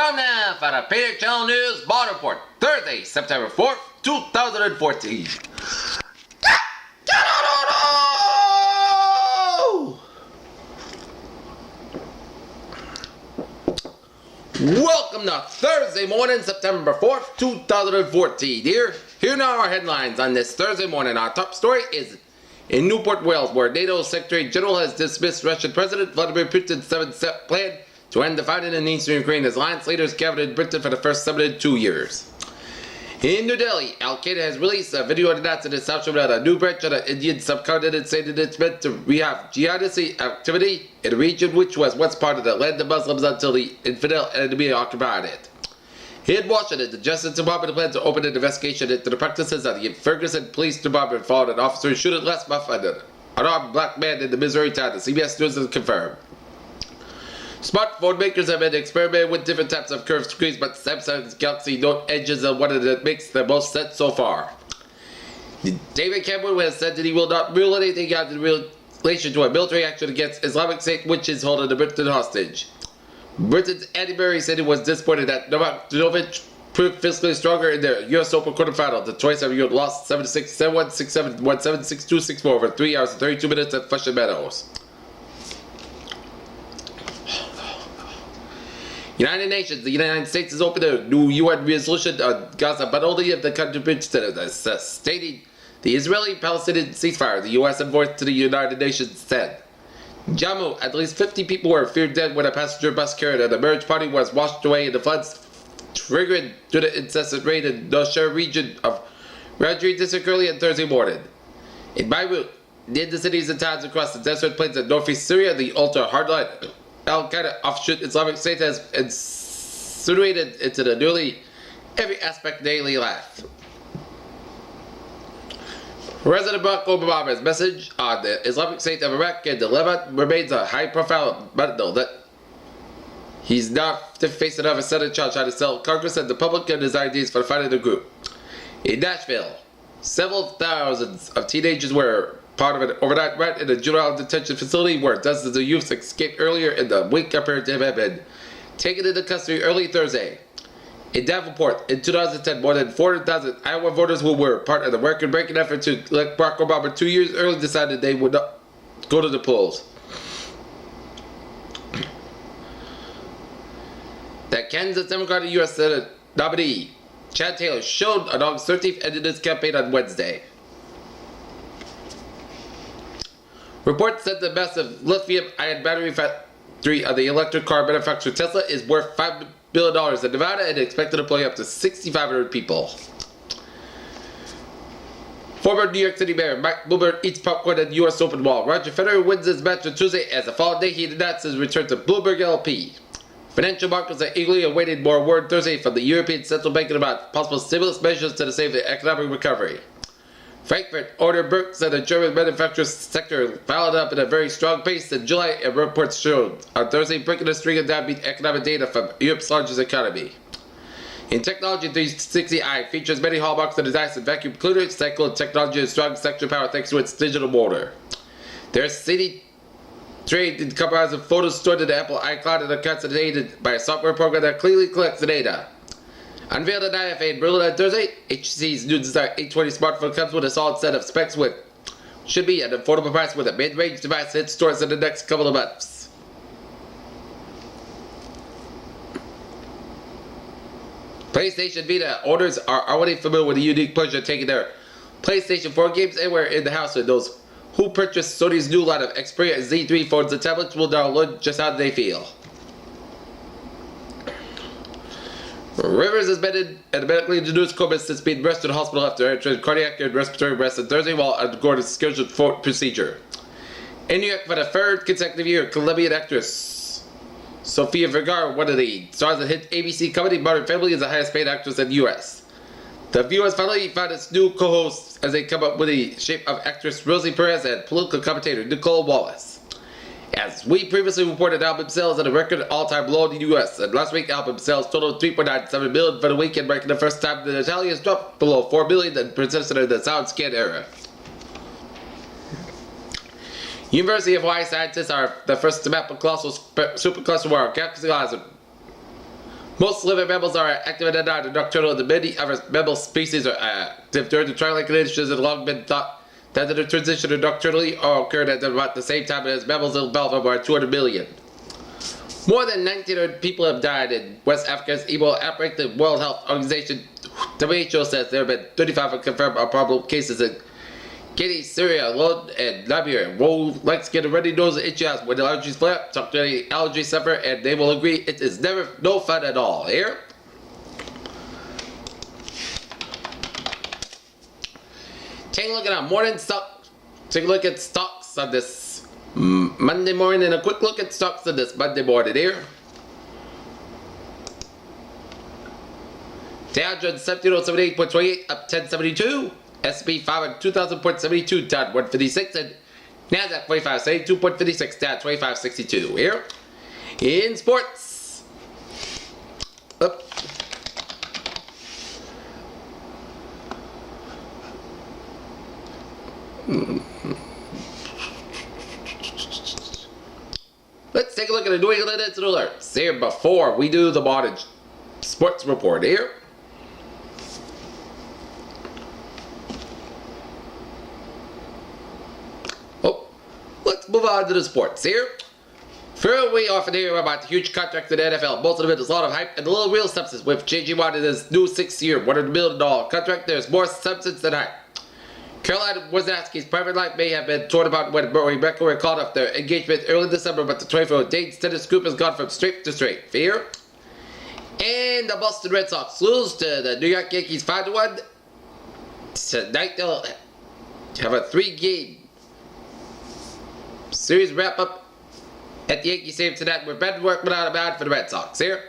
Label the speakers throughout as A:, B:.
A: Time now for the Payday Channel News Ball Report, Thursday, September 4th, 2014. Welcome to Thursday morning, September 4th, 2014. Here now are our headlines on this Thursday morning. Our top story is in Newport, Wales, where NATO Secretary General has dismissed Russian President Vladimir Putin's 7-step plan to end the fighting in eastern Ukraine as alliance leaders gathered in Britain for the first summit in 2 years. In New Delhi, Al-Qaeda has released a video announcing its outreach about a new branch of the Indian subcontinent saying it's meant to rehab jihadist activity in a region which was once part of the land of Muslims until the infidel enemy occupied it. In Washington, the Justice Department plans to open an investigation into the practices of the Ferguson Police Department following an officer shooting last month at an unarmed black man in the Missouri town, the CBS News has confirmed. Smartphone makers have been experimenting with different types of curved screens, but Samsung's Galaxy Note Edges are one of that makes the most sense so far. David Cameron has said that he will not rule anything out in relation to a military action against Islamic State, which is holding the Britain hostage. Britain's Andy Murray said he was disappointed that Novak Djokovic proved physically stronger in the US Open quarterfinal. The 27-year-old lost 7-6, 7-1, 6-7, 1-7, 6-2, 6-4 over 3 hours and 32 minutes at Flushing Meadows. United Nations, the United States has opened a new UN resolution on Gaza, but only if the country participates, stating the Israeli-Palestinian ceasefire. The U.S. envoy to the United Nations said. Jammu, at least 50 people were feared dead when a passenger bus carrying an emergency party was washed away in the floods, triggering due to incessant rain in the Nushehr region of Rajri district early on Thursday morning. In Beirut, near the cities and towns across the desert plains of northeast Syria, the ultra-hardline Al-Qaeda offshoot Islamic State has insinuated into the nearly every aspect of daily life. President Barack Obama's message on the Islamic State of Iraq and the Levant remains a high-profile matter that he's now facing another Senate charge trying to sell Congress and the public and his ideas for the fight of the group. In Nashville, several thousands of teenagers were part of an overnight rent in a juvenile detention facility where dozens of youths escaped earlier in the week after they had been taken into custody early Thursday. In Davenport, in 2010, more than 400,000 Iowa voters who were part of the record-breaking effort to elect Barack Obama 2 years early decided they would not go to the polls. That Kansas Democratic U.S. Senate nominee Chad Taylor showed on August 13th ended his campaign on Wednesday. Reports said the massive lithium-ion battery factory of the electric car manufacturer Tesla is worth $5 billion in Nevada and expected to employ up to 6,500 people. Former New York City Mayor Mike Bloomberg eats popcorn at the U.S. Open while Roger Federer wins his match on Tuesday as the following day he announced his return to Bloomberg LP. Financial markets are eagerly awaiting more word Thursday from the European Central Bank about possible stimulus measures to save the economic recovery. Frankfurt ordered Berks and the German manufacturing sector followed up at a very strong pace in July, and reports showed on Thursday breaking a string of downbeat economic data from Europe's largest economy. In technology, 360i features many hallmarks of the Dyson vacuum cleaner, cycle and technology and strong sector power thanks to its digital motor. There's CD trade in comprised of photos stored in the Apple iCloud and are consolidated by a software program that clearly collects the data. Unveiled at IFA in Berlin on Thursday, HTC's new Desire 820 smartphone comes with a solid set of specs with should be at an affordable price with a mid-range device hit stores in the next couple of months. PlayStation Vita owners are already familiar with the unique pleasure of taking their PlayStation 4 games anywhere in the house, and those who purchased Sony's new line of Xperia Z3 phones and tablets will now learn just how they feel. Rivers has been in a medically induced coma since being rushed to the hospital after entering cardiac and respiratory arrest on Thursday while undergoing a scheduled procedure. In New York for the third consecutive year, Colombian actress Sofia Vergara, one of the stars of hit ABC comedy Modern Family, is the highest paid actress in the U.S. The View has finally found its new co-hosts as they come up with the shape of actress Rosie Perez and political commentator Nicole Wallace. As we previously reported, album sales at a record all-time low in the U.S. and last week album sales totaled 3.97 million for the weekend, marking the first time that Italians dropped below 4 million and persisted in the SoundScan era. University of Hawaii scientists are the first to map a colossal supercluster where our galaxy lies Most living mammals are active in the night. The nocturnal and many other mammal species are active during the twilight conditions and long been thought that the transition to nocturnally occurred at about the same time as mammals in Belgium are 200 million. More than 1,900 people have died in West Africa's Ebola outbreak. The World Health Organization WHO says there have been 35 confirmed or probable cases in Guinea, Syria, alone, and Liberia. Woe likes to get a runny nose and itchy eyes when the allergies flare up. Talk to any allergy sufferer and they will agree it is never no fun at all. Here? Take a look at our morning stock. Take a look at stocks on this Monday morning and a quick look at stocks on this Monday morning here. Dow Jones 1778.28 up 1072. S&P 500 2000.72 down 156 and NASDAQ 2572.56 down 2562 here. In sports. Up. Let's take a look at the New England Instant Alerts here before we do the morning sports report here. Move on to the sports here. First, we often hear about the huge contract in the NFL. Most of it is a lot of hype and a little real substance. With J.J. Watt in his new 6-year, $100 million contract, there's more substance than hype. Caroline Wozniacki's private life may have been torn about when Rebecca were called off their engagement early December, but the 24-year-old Dane's tennis scoop has gone from straight to straight. Fear. And the Boston Red Sox lose to the New York Yankees 5-1. Tonight they'll have a 3-game series wrap up at the Yankee Stadium tonight with better work without a bad for the Red Sox here.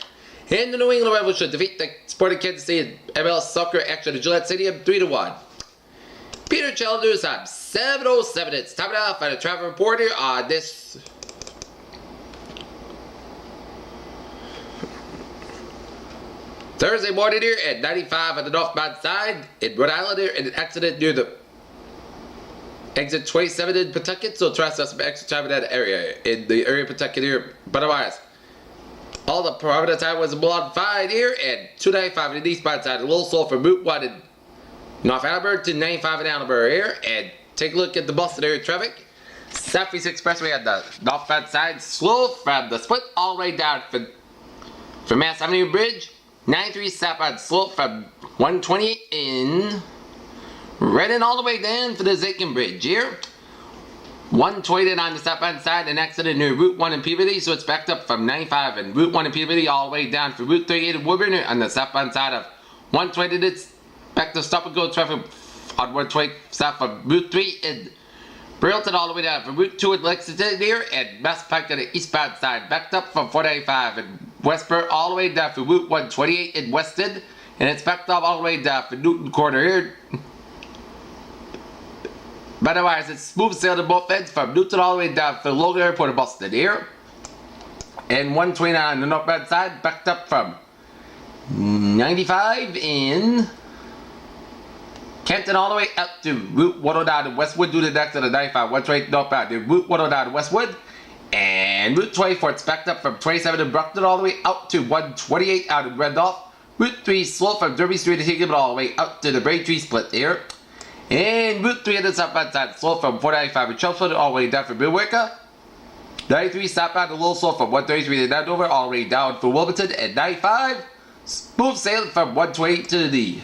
A: And the New England Rebels should defeat the Sporting Kansas City MLS soccer action at Gillette Stadium 3-1. Peter Childers time 7:07. It's time now for the travel report here on this Thursday morning here at 95 on the northbound side in Rhode Island here, and an accident near the exit 27 in Pawtucket, so try to have some extra time in that area, in the area of Pawtucket here. But otherwise, all the perimeter time was modified here, and 295 in the eastbound side, a little slow from Route 1 in North Attleboro to 95 in Attleboro here. And take a look at the Boston area traffic. Southeast Expressway on the northbound side, slow from the split all the way down from Mass Avenue Bridge. 93 southbound slow from 128 in Redden all the way down for the Zakin Bridge here. 120 on the southbound side, an accident near Route 1 in Peabody, so it's backed up from 95 and Route 1 in Peabody all the way down for Route 38 in Woburn on the southbound side of 120. It's back to stop and go traffic on 120 south of Route 3 in Burlington all the way down for Route 2 in Lexington here, and Mass Pike on the eastbound side backed up from 495 in Westboro all the way down for Route 128 in Weston, and it's backed up all the way down for Newton Corner here. But otherwise, it's smooth sailing both ends from Newton all the way down for Logan Airport in Boston here. And 129 on the northbound side, backed up from 95 in Kenton all the way up to Route 109 in Westwood due to the next to the 95, 128 northbound to Route 109 in Westwood. And Route 24, it's backed up from 27 in Brockton all the way out to 128 out in Randolph. Route 3 slow from Derby Street to Hickman all the way up to the Braintree split here. And Route 3 on the southbound side, slow from 495 in Chelmsford all the way down for Millwicka. 93 southbound a little slow from 133 to Andover all the way down for Wilmington. And 95 smooth sailing from 128 to the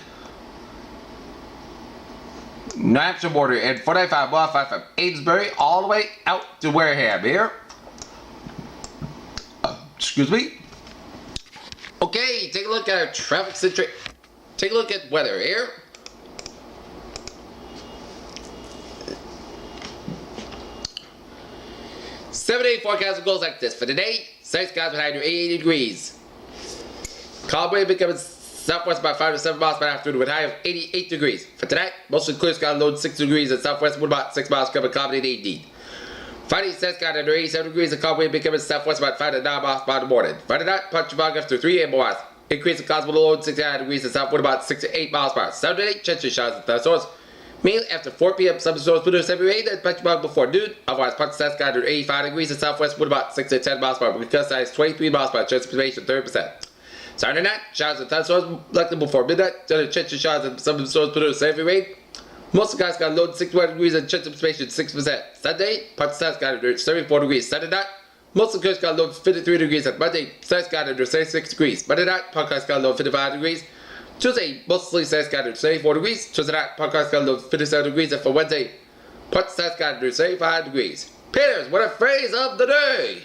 A: New Hampshire border, and 495 modified from Amesbury all the way out to Wareham here. Excuse me. Okay, take a look at our traffic situation. Take a look at weather here. Seven-day forecast goes like this. For today, sunny skies with high near 80 degrees. Calm wind becoming southwest about 5 to 7 miles per hour with a high of 88 degrees. For tonight, mostly clear sky, low 6 degrees, and southwest wind about 6 miles per hour, accommodate 80. Friday, sunny skies under 87 degrees, and calm wind becoming southwest about 5 to 9 miles per hour in the morning. Friday night, punch fog after 3 a.m. hours. Increase in clouds with a low 69 degrees, and south wind about 6 to 8 miles per hour. Saturday, chance of showers and thunderstorms. Mainly after 4 p.m. some storms produce heavy rain and punch fog before noon. Otherwise, punch sunny skies under 85 degrees, and southwest wind about 6 to 10 miles per hour. Because size 23 miles per hour, chance of precipitation 30%. Saturday night, showers at 10 stores, likely before midnight. Generally, chance of showers at some stores produce heavy rain. Most of the guys got low 61 degrees and chance of precipitation 6%. Sunday, parts of the south got under 74 degrees. Saturday night, most of the coast got low 53 degrees. And Monday, south got under 76 degrees. Monday night, podcast got low 55 degrees. Tuesday, mostly south got under 74 degrees. Tuesday night, podcast got low 57 degrees. And for Wednesday, parts of the south got under 75 degrees. Peters, what a phrase of the day!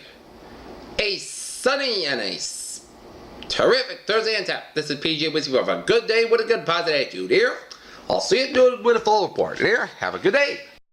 A: A sunny and a terrific Thursday on tap. This is PJ wishing you have a good day with a good positive attitude. Here, I'll see you with a full report. Here, have a good day.